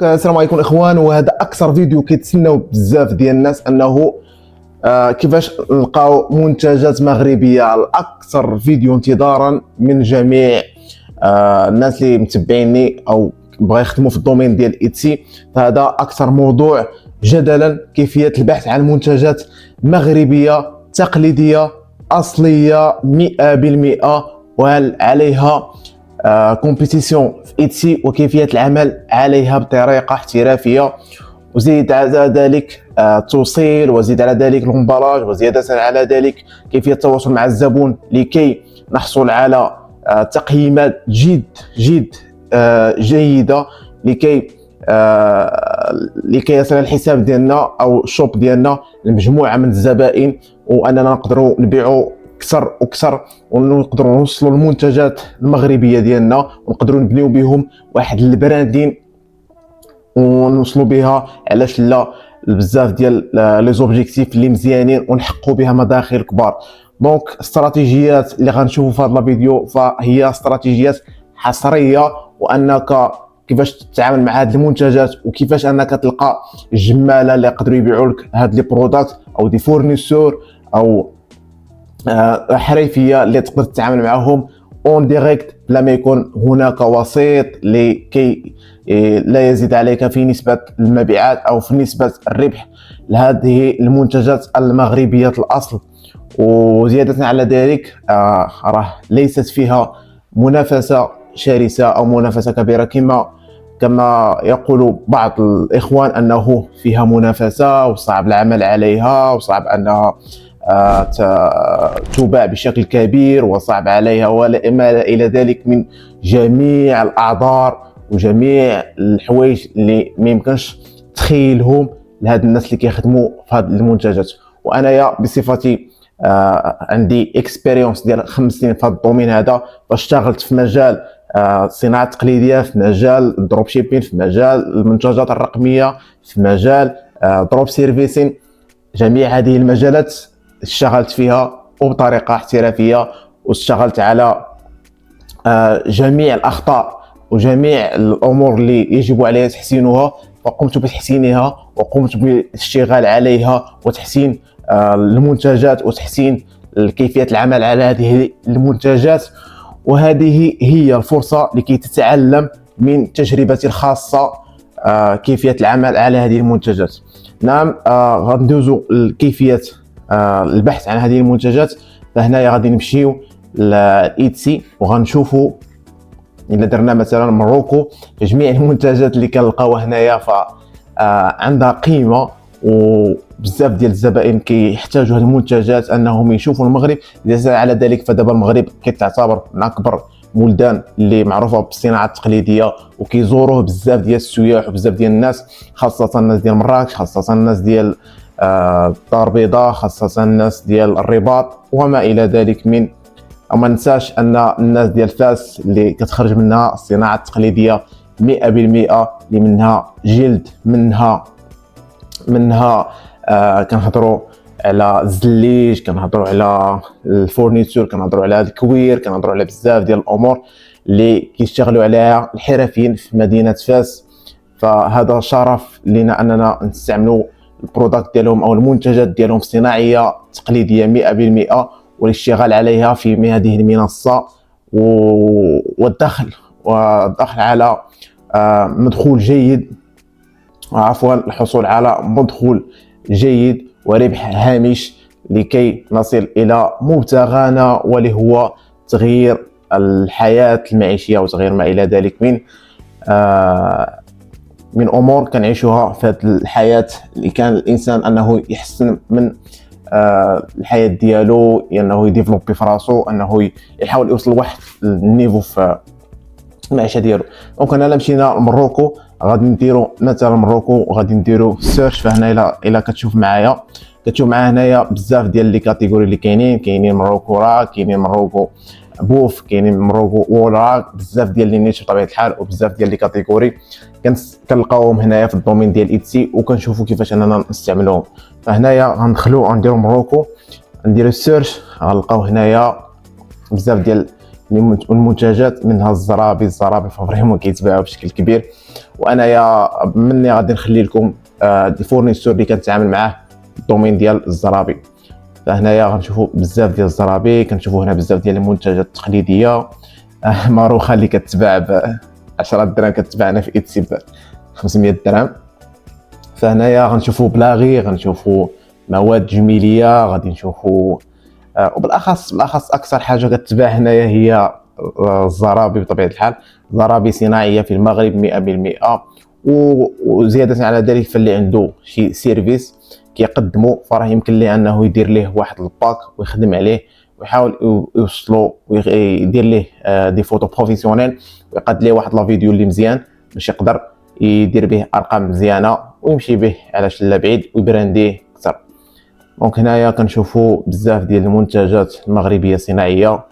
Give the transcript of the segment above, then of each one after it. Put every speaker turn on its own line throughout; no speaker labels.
السلام عليكم اخوان، وهذا اكثر فيديو كيتسناو بزاف ديال الناس انه كيفاش نلقاو منتجات مغربيه. الاكثر فيديو انتظارا من جميع الناس اللي متبعيني او بغا يخدموا في الدومين ديال ايتسي. فهذا اكثر موضوع جدلا، كيفيه البحث عن منتجات مغربيه تقليديه اصليه 100%، وهل عليها كومبيتيسيون في ايتسي، وكيفيه العمل عليها بطريقه احترافيه، وزيد على ذلك التوصيل، وزيد على ذلك الامبلاج، وزيادة على ذلك كيفيه التواصل مع الزبون لكي نحصل على تقييمات جد جيده، لكي يصل الحساب ديالنا او الشوب ديالنا لمجموعه من الزبائن، واننا نقدروا نبيعوا اكثر واكثر، ونقدروا نوصلوا المنتجات المغربيه ديالنا، ونقدروا نبنيو بهم واحد البراندين ونوصلوا بها علاش لا بزاف ديال لي زوبجيكتيف اللي مزيانين، ونحققوا بها مداخل كبار. دونك استراتيجيات اللي غنشوفوا في هذا الفيديو فهي استراتيجيات حصريه، وانك كيفاش تتعامل مع هاد المنتجات، وكيفاش انك تلقى الجماله اللي يقدروا يبيعوا لك هاد لي برودكت، او دي فورنيسور، او حريفيه اللي تقدر تتعامل معهم اون ديريكت بلا ما يكون هناك وسيط لكي لا يزيد عليك في نسبه المبيعات او في نسبه الربح لهذه المنتجات المغربيه الاصل. وزياده على ذلك راه ليست فيها منافسه شرسه او منافسه كبيره كما يقول بعض الاخوان انه فيها منافسه وصعب العمل عليها، وصعب انها تباع بشكل كبير، وصعب عليها ولا ما الى ذلك من جميع الاعذار وجميع الحوايج اللي ما يمكنش تخيلهم لهاد الناس اللي كيخدموا في هاد المنتجات. وانا بصفتي عندي اكسبيريونس ديال 5 سنين في هذا الدومين هذا، فاشتغلت في مجال الصناعه التقليديه، في مجال الدروب شيبين، في مجال المنتجات الرقميه، في مجال دروب سيرفيسين. جميع هذه المجالات اشتغلت فيها وبطريقه احترافيه، واشتغلت على جميع الاخطاء وجميع الامور اللي يجب عليها تحسينها، وقمت بتحسينها، وقمت بالاشتغال عليها، وتحسين المنتجات، وتحسين كيفيه العمل على هذه المنتجات. وهذه هي الفرصه لكي تتعلم من تجربتي الخاصه كيفيه العمل على هذه المنتجات. نعم، غندوزو لكيفيه البحث عن هذه المنتجات. فهنايا غادي نمشيو لايتسي وغنشوفوا الا درنا مثلا مروكو، جميع المنتجات اللي كنلقاوها هنايا عندها قيمه، وبزاف ديال الزبائن كيحتاجوا هذه المنتجات انهم يشوفوا المغرب. زاد على ذلك فدابا المغرب كتعتبر من اكبر بلدان اللي معروفه بالصناعه التقليديه، وكيزوروه بزاف ديال السياح وبزاف ديال الناس، خاصه الناس ديال مراكش، خاصه الناس ديال الدار البيضاء، خاصه الناس ديال الرباط وما الى ذلك من. وما ننساش ان الناس ديال فاس اللي كتخرج منها الصناعه التقليديه 100%، اللي منها جلد، منها كنهضروا على الزليج، كنهضروا على الفورنيتور، كنهضروا على الكوير، كنهضروا على بزاف ديال الامور اللي كيشتغلوا عليها الحرفيين في مدينه فاس. فهذا شرف لنا اننا نستعملوا البرودكت ديالهم او المنتجات ديالهم الصناعيه التقليديه 100%، والاشتغال عليها في هذه المنصه، والدخل على مدخول جيد، عفوا الحصول على مدخول جيد وربح هامش، لكي نصل الى مبتغانا، واللي هو تغيير الحياه المعيشيه وتغيير ما الى ذلك من امور كنعيشوها في هذه الحياه، اللي كان الانسان انه يحسن من الحياه ديالو، انه يديفلوبي في راسو، انه يحاول يوصل لواحد النيفو في المعيشه ديالو. دونك انا الا مشينا لمروكو غادي نديرو مثلا مروكو، غادي نديرو سيرش. فهنا الا كتشوف معايا هنايا بزاف ديال لي كاتيجوري اللي كاينين مروكو راك، كاينين مروكو بوف، كاينين مروكو وراك، بزاف ديال لي نيش بطبيعه الحال، وبزاف ديال لي كاتيجوري كنلقاوهم هنايا في الدومين ديال ايتسي، وكنشوفوا كيفاش اننا نستعملوهم. فهنايا غندخلو غنديرو مروكو، نديرو سيرش، غنلقاو هنايا بزاف ديال المنتجات منها الزرابي ففريمون كيتباعوا بشكل كبير. وانايا مني غادي نخلي لكم دي فورنيسور اللي كنتعامل معاه الدومين ديال الزرابي. فهنايا غنشوفوا بزاف ديال الزرابي، كنشوفوا هنا بزاف ديال المنتجات التقليديه ماروخه اللي كتباع ب 10 دراهم كتباعنا في ايتسي ب 500 درهم. فهنايا غنشوفوا بلاغي، غنشوفوا مواد جميليه، غادي نشوفوا وبالاخص اكثر حاجه كتباع هنايا هي الزرابي. بطبيعه الحال زرابي صناعيه في المغرب 100%. وزياده على ذلك فاللي عنده شي سيرفيس كيقدموا فراه يمكن ليه انه يدير ليه واحد الباك ويخدم عليه ويحاول يوصلوا ويدير ليه دي فوتو بروفيسيونيل ويقاد ليه واحد لا فيديو اللي مزيان باش يقدر يدير به ارقام مزيانه ويمشي به على شله بعيد ويبرانديه اكثر. دونك هنايا كنشوفوا بزاف ديال المنتجات المغربيه صناعيه،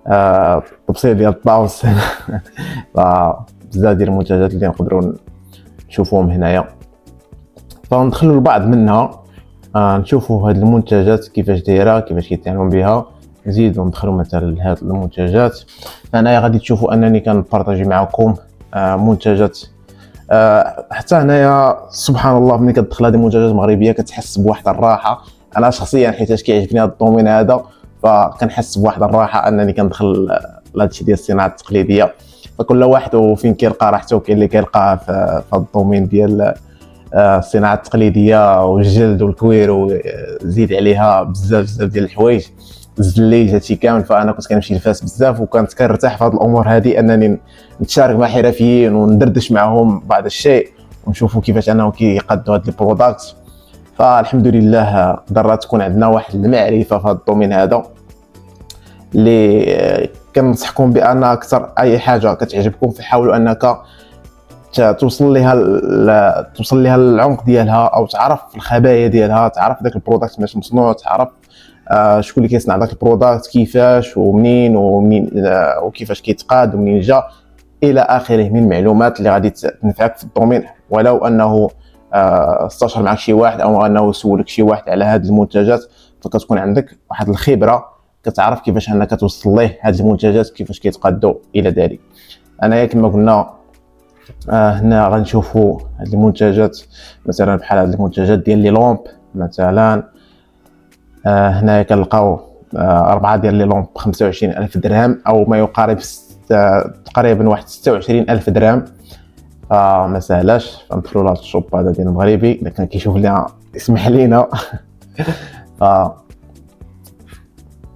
التبسيط ديال الطاوس بزاف ديال المنتجات اللي نقدروا نشوفوهم هنايا. فندخلوا لبعض منها نشوفوا هاد المنتجات كيفاش دايره، كيفاش كيتعاملوا بها. نزيدوا ندخلوا مثلا لهاد المنتجات. هنايا غادي تشوفوا انني كنبارطاجي معكم منتجات. حتى هنايا سبحان الله ملي كتدخل هذه المنتجات المغربيه كتحس بواحد الراحه. انا شخصيا حيتاش كيعجبني هذا الدومين هذا فكنحس بواحد الراحه انني كندخل لهذا الشيء ديال الصناعه التقليديه. فكل واحد وفين كيلقى راحته وكاين اللي كيلقاه في هذا الدومين ديال الصناعه التقليديه والجلد والكوير وزيد عليها بزاف ديال الحوايج الزليج هادشي كامل. فانا كنت كنمشي لفاس بزاف وكنت كنرتاح في هذه الامور هذه انني نتشارك مع حرفيين وندردش معهم بعض الشيء ونشوفوا كيفاش انهم كيقادوا هاد البروداكت. فالحمد لله قدرت تكون عندنا واحد المعرفه في هذا الدومين هذا اللي كننصحكم بان اكثر اي حاجه كتعجبكم فحاولوا انك توصل لها العمق ديالها او تعرف الخبايا ديالها، تعرف داك البروداكت باش مصنوع، تعرف شكون اللي كيصنع داك البروداكت كيفاش ومنين وكيفاش كيتقاد ومنين جا الى اخره من المعلومات اللي غادي تنفعك في الدومين. ولو انه استشار معك شي واحد او انه سولك شي واحد على هذه المنتجات فكتكون عندك واحد الخبره كتعرف كيفاش انك توصل ليه هذه المنتجات كيفاش كيتقادوا الى ذلك. انا كما قلنا هنا غنشوفوا هذه المنتجات مثلا بحال هذه المنتجات ديال لي لومب مثلا. هنا كنلقاو 4 ديال لي لومب ب 25,000 درهم او ما يقارب تقريبا واحد 26,000 درهم. ما سهلاش. فندخلوا لهاد الشوب هذا ديال المغربي الا كان كيشوف لنا يسمح لينا.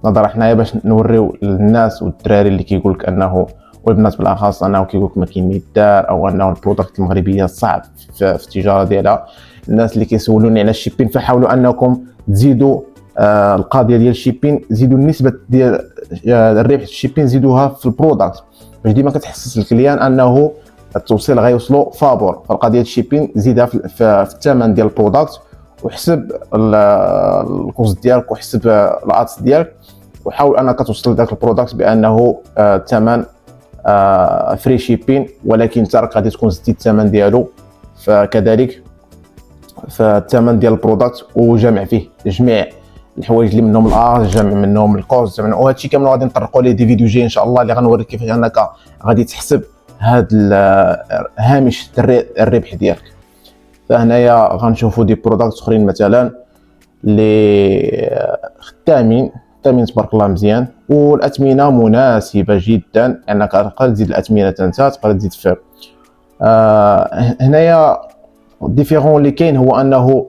نظرا حنايا باش نوريو للناس والدراري اللي كيقول لك انه والبنات بالاخص انه كيقول لك ما كاين ما يدار او انه البرودكت المغربيه صعب في التجاره ديالها. الناس اللي كيسولوني على الشيبين فحاولوا انكم تزيدوا القضيه ديال الشيبين، زيدوا النسبه ديال الربح الشيبين زيدوها في البرودكت باش ديما كتحسس الكليان انه التوصيل غيوصلوا فابور. فالقضيه الشيبين زيدها في الثمن ديال البرودكت وحسب الكوست ديالك وحسب الادس ديالك وحاول انك توصل داك البرودكت بانه ثمن فري شيبين ولكن انت راك غادي تكون زدتي الثمن ديالو. فكذلك فالثمن ديال البرودكت وجمع فيه جميع الحوايج اللي منهم جمع منهم الكوست جمع وهذا الشيء كامل غادي نطرقوا ليه دي فيديو جاي ان شاء الله اللي غنوريك كيفاش انك غادي تحسب هذا هامش الربح ديالك. فهنايا غنشوفوا دي برودكت اخرين مثلا اللي خدامين تبارك الله مزيان والاثمنه مناسبه جدا انك تقدر تزيد الاثمنه انت تقدر تزيد في هنايا الديفيرون اللي كاين هو انه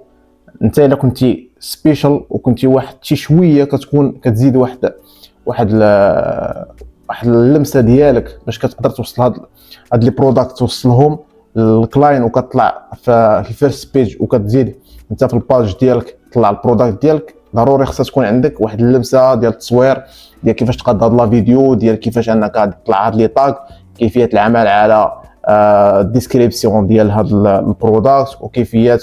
انت الا كنتي سبيشال وكنتي واحد شي شويه كتكون كتزيد واحد اللمسه ديالك باش كتقدر توصل هاد لي برودكت توصلهم للكلاين وكتطلع في الفيرست بيج وكتزيد انت في الباج ديالك تطلع البرودكت ديالك. ضروري خصها تكون عندك واحد اللمسه ديال التصوير ديال كيفاش تقاد هاد لا فيديو ديال كيفاش انك غادي تطلع هاد لي طاغ كيفيه العمل على الديسكريبسيون ديال هاد البرودكت وكيفيه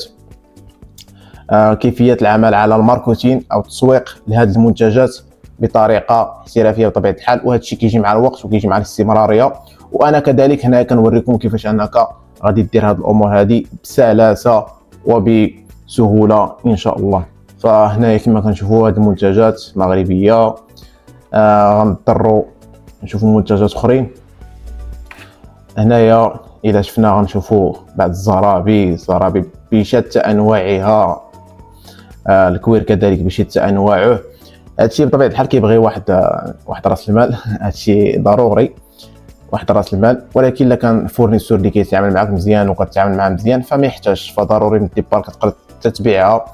العمل على الماركتين او التسويق لهاد المنتجات بطريقه احترافيه بطبيعه الحال. وهذا الشيء كيجي مع الوقت وكيجي مع الاستمراريه. وانا كذلك هنا كنوريكم كيفاش انك غادي دير هاد الامور هذه بسلاسه وبسهوله ان شاء الله. فهنا كما كنشوفوا هاد المنتجات مغربيه غنضطروا نشوفوا منتجات اخرين. هنايا الى شفنا غنشوفوا بعض الزرابي بشتى انواعها، الكوير كذلك بشتى انواعه. هادشي بطبيعه الحال كيبغي واحد راس المال هادشي ضروري، واحد راس المال، ولكن الا كان فورنيسور اللي كيتعامل معاك مزيان وكتعامل معاه مزيان فما يحتاجش، فضروري من الديبار كتقدر تتبيعها.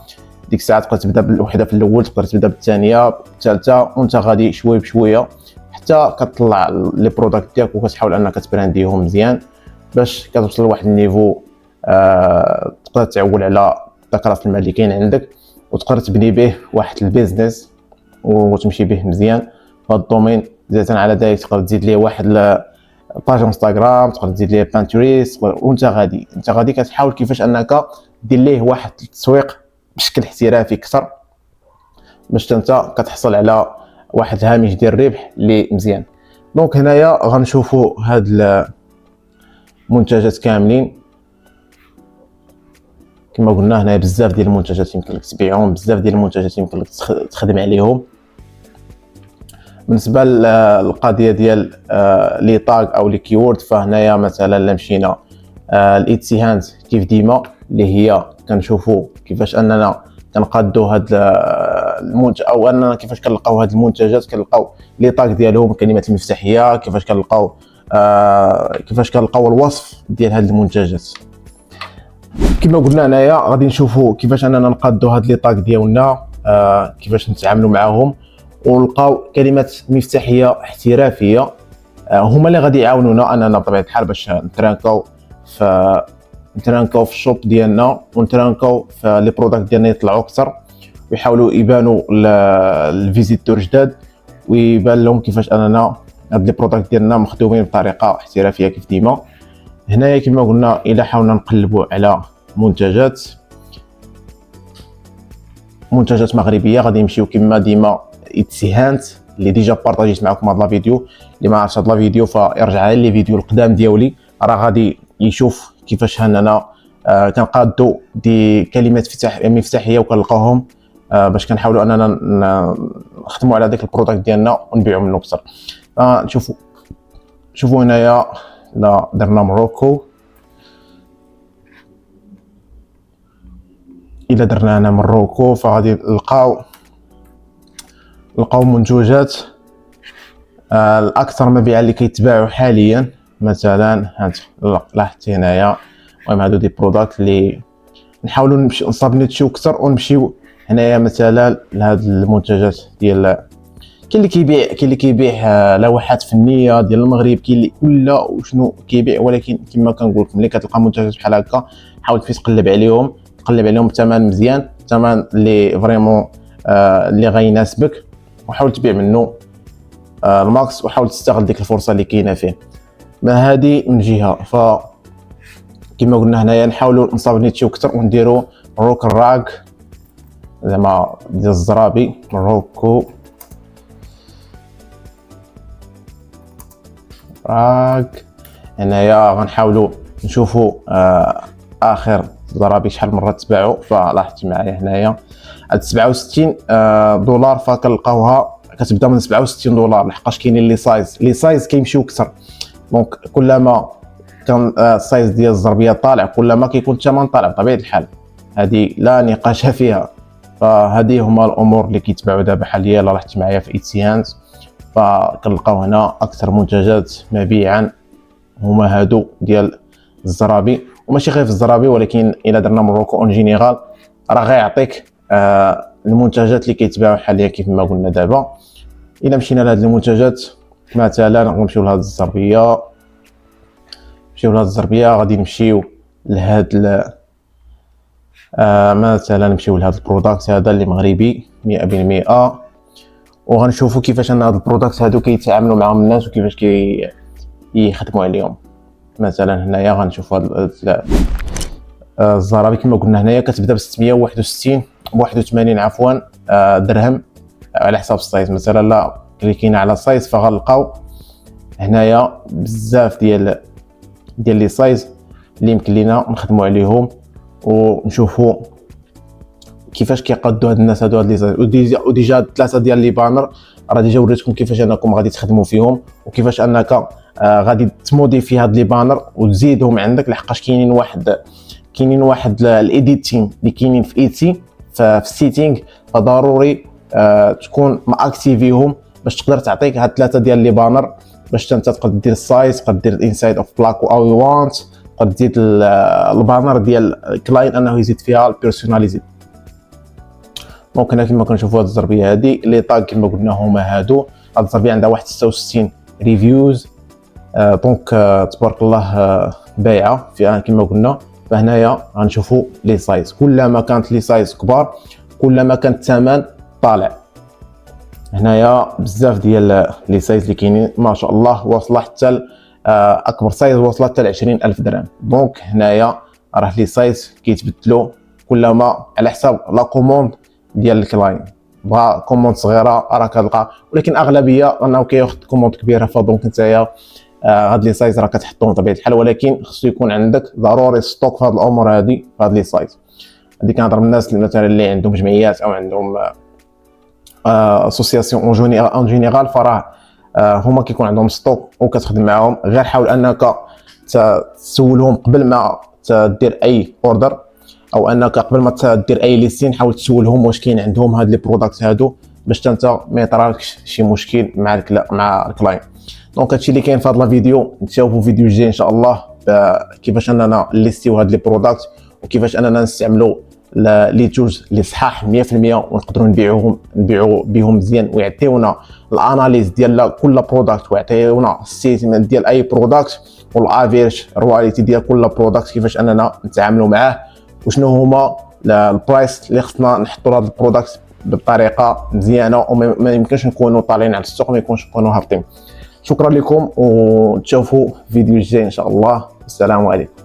ديك الساعه تقدر تبدا بالوحده في الاول، تقدر تبدا بالثانيه بالثالثه، وانت غادي شويه بشويه حتى كتطلع لي برودكت ديالك وكتحاول انك تبرانديهم مزيان باش كتوصل لواحد النيفو تقدر تعول على داك راس المال اللي كاين عندك وتقدر تبني به واحد البيزنس وتمشي به مزيان في هذا الدومين. زيدا على ذلك تقدر تزيد ليه واحد باج انستغرام، تقدر تزيد ليه بانتريست، وانت غادي كتحاول كيفاش انك دير ليه واحد التسويق بشكل احترافي اكثر باش انت كتحصل على واحد الهامش ديال الربح اللي مزيان. دونك هنايا غنشوفوا هاد المنتجات كاملين كما قلنا. هنايا بزاف ديال المنتجات يمكن لك تبيعهم، بزاف ديال المنتجات يمكن لك تخدم عليهم. بالنسبه للقضيه ديال لي طاغ او لي كيورد، فهنايا مثلا الا مشينا الايتسي هاند كيف ديما اللي هي كنشوفوا كيفاش اننا كنقادوا هاد المنتج او اننا كيفاش كنلقاو هاد المنتجات، كنلقاو لي طاغ ديالهم، الكلمات المفتاحيه، كيفاش كنلقاو الوصف ديال هاد المنتجات. كما قلنا هنايا غادي نشوفوا كيفاش اننا نقادوا هاد لي طاغ ديالنا، كيفاش نتعاملوا معاهم ونلقاو كلمات مفتاحيه احترافيه هما اللي غادي يعاونونا اننا بطبيعه الحال باش نترانكاو في الشوب ديالنا ونترانكاو في لي برودكت ديالنا يطلعوا اكثر ويحاولوا يبانوا الفيزيتور جداد ويبان لهم كيفاش اننا هاد لي برودكت ديالنا مخدومين بطريقه احترافيه كيف ديما. هنايا كما قلنا الا حاولنا نقلبوا على منتجات مغربيه غادي نمشيو كما ديما ايتسي هاند اللي ديجا بارطاجيت معكم هذا الفيديو. اللي ما عرفش هذا الفيديو فيرجع لي فيديو القدام ديالي، راه غادي يشوف كيفاش اننا كنقادوا دي كلمات مفتاحيه وكنلقاوهم باش كنحاولوا اننا نخدموا على داك البرودكت ديالنا ونبيعوا منه اكثر. شوفوا هنايا لا درنا موروكو، الا درنا هنا موروكو فغادي نلقاو منتوجات الاكثر مبيعا اللي كيتباعوا حاليا. مثلا هانت لاحظتي هنايا، المهم هادو دي برودكت اللي نحاولوا نصابنيتشيو اكثر ونمشيو هنايا مثلا لهاد المنتجات ديال كاين اللي كيبيع لوحات فنيه ديال المغرب، كاين اللي كل وشنو كيبيع، ولكن كما كنقول لكم ملي كتلقى منتجات بحال هكا حاول تقلب عليهم بثمن مزيان، ثمن اللي فريمون اللي غيناسبك، وحاول تبيع منه الماكس وحاول تستغل ديك الفرصه اللي كاينه فيه. ما هذه من جهه. ف كما قلنا هنايا نحاولوا نصابنيتيو اكثر ونديروا روك الراك زعما ديال الزرابي روكو راك. هنايا غنحاولوا نشوفوا اخر زرابي شحال مره تباعوا. فلاحظتي معايا هنايا هاد 67 دولار فكنلقاوها كتبدا من 67 دولار لحقاش كاينين لي سايز كيمشيو اكثر. دونك كلما كان السايز ديال الزربيه طالع كلما كيكون الثمن طالع بطبيعه الحال، هذه لا نقاش فيها. فهذه هما الامور اللي كيتباعوا دابا حاليا. لاحظتي معايا في ايتسي هاند فكنلقاو هنا اكثر منتجات مبيعا هما هادو ديال الزرابي، وماشي غير في الزرابي ولكن الا درنا موروكو اون جينيرال راه غيعطيك المنتجات اللي كيتباعوا حاليا كيف ما قلنا دابا. الا مشينا لهاد المنتجات مثلا غنمشيو لهاد الزربيه، غادي نمشيو لهاد مثلا نمشيو لهاد البرودكت هذا اللي مغربي 100%، وغنشوفوا كيفاش ان هاد البرودكت هادو كيتعاملوا معهم الناس وكيفاش يخدموا عليهم. مثلا هنايا غنشوفوا هاد الزرابي كما قلنا هنايا كتبدا ب 661 عفوا درهم على حساب السايز. مثلا لا كليكينا على السايز فغنلقاو هنايا بزاف ديال لي سايز اللي يمكن لينا نخدموا عليهم ونشوفوا كيفاش كيقادوا هاد الناس هادو هاد لي سايز. وديجا 3 ديال لي بانر راه ديجا وريتكم كيفاش انكم غادي تخدموا فيهم وكيفاش انك غادي تموديفي هاد لي بانر وتزيدهم عندك، لحقاش كاينين واحد الايديتين اللي كاينين في ايتي في السيتينغ، فضروري تكون ماكتيفيهم باش تقدر تعطيك هاد 3 ديال لي بانر باش انت تقدر دير السايز، تقدر دير الانسايد اوف بلاك او يو وانت، تقدر تزيد البانر ديال الكلاين انه يزيد فيها البيرسوناليزي. دونك هنا كما كنشوفوا هاد الزربيه هادي لي طاغ كما قلنا هما هادو. هاد الزربيه عندها واحد 66 ريفيوز، دونك تبارك الله بايعه فيها كما قلنا. فهنايا غنشوفوا لي سايز، كلما كانت لي سايز كبار كلما كان الثمن طالع. هنايا بزاف ديال لي سايز اللي كاينين ما شاء الله، واصله حتى اكبر سايز واصله حتى ل 20,000 درهم. دونك هنايا راه لي سايز كيتبدلوا كلما على حساب لا كوموند ديال الكلاين. بغا كوموند صغيره راه كتلقى، ولكن اغلبيه انه كياخذ كوموند كبيره، فدونك نتايا هاد لي سايز راه كتحطهم بطبيعه الحال، ولكن خصو يكون عندك ضروري ستوك في هاد الامور هادي في هاد لي سايز. هادي كنهضر من الناس اللي مثلا اللي عندهم جمعيات او عندهم اسوسياسيون اون جينيرال، فراه هما كيكون عندهم ستوك وكتخدم معاهم. غير حاول انك تسولهم قبل ما تدير اي اوردر، او انك قبل ما تدير اي ليستين حاول تسولهم واش كاين عندهم هاد لي برودكت هادو باش انت ما يطراكش شي مشكل مع الكلاين. دونك هادشي اللي كاين في هذا الفيديو. نتشوفوا فيديو جاي ان شاء الله كيفاش اننا ليستيو هاد لي برودكت وكيفاش اننا نستعملوا لي تولز اللي صحاح 100% ونقدروا نبيعوا بهم مزيان، ويعطيونا الاناليز ديال كل برودكت ويعطيونا الستيتمنت ديال اي برودكت والافيرج الرواليتي ديال كل برودكت، كيفاش اننا نتعاملوا معاه وشنو هما البرايس اللي خصنا نحطوا لهاد البرودكت بطريقه مزيانه وما يمكنش نكونوا طالعين على السوق، ما يكونش نكونوا هابطين. شكرا لكم ونتشوفوا فيديو جاي ان شاء الله. السلام عليكم.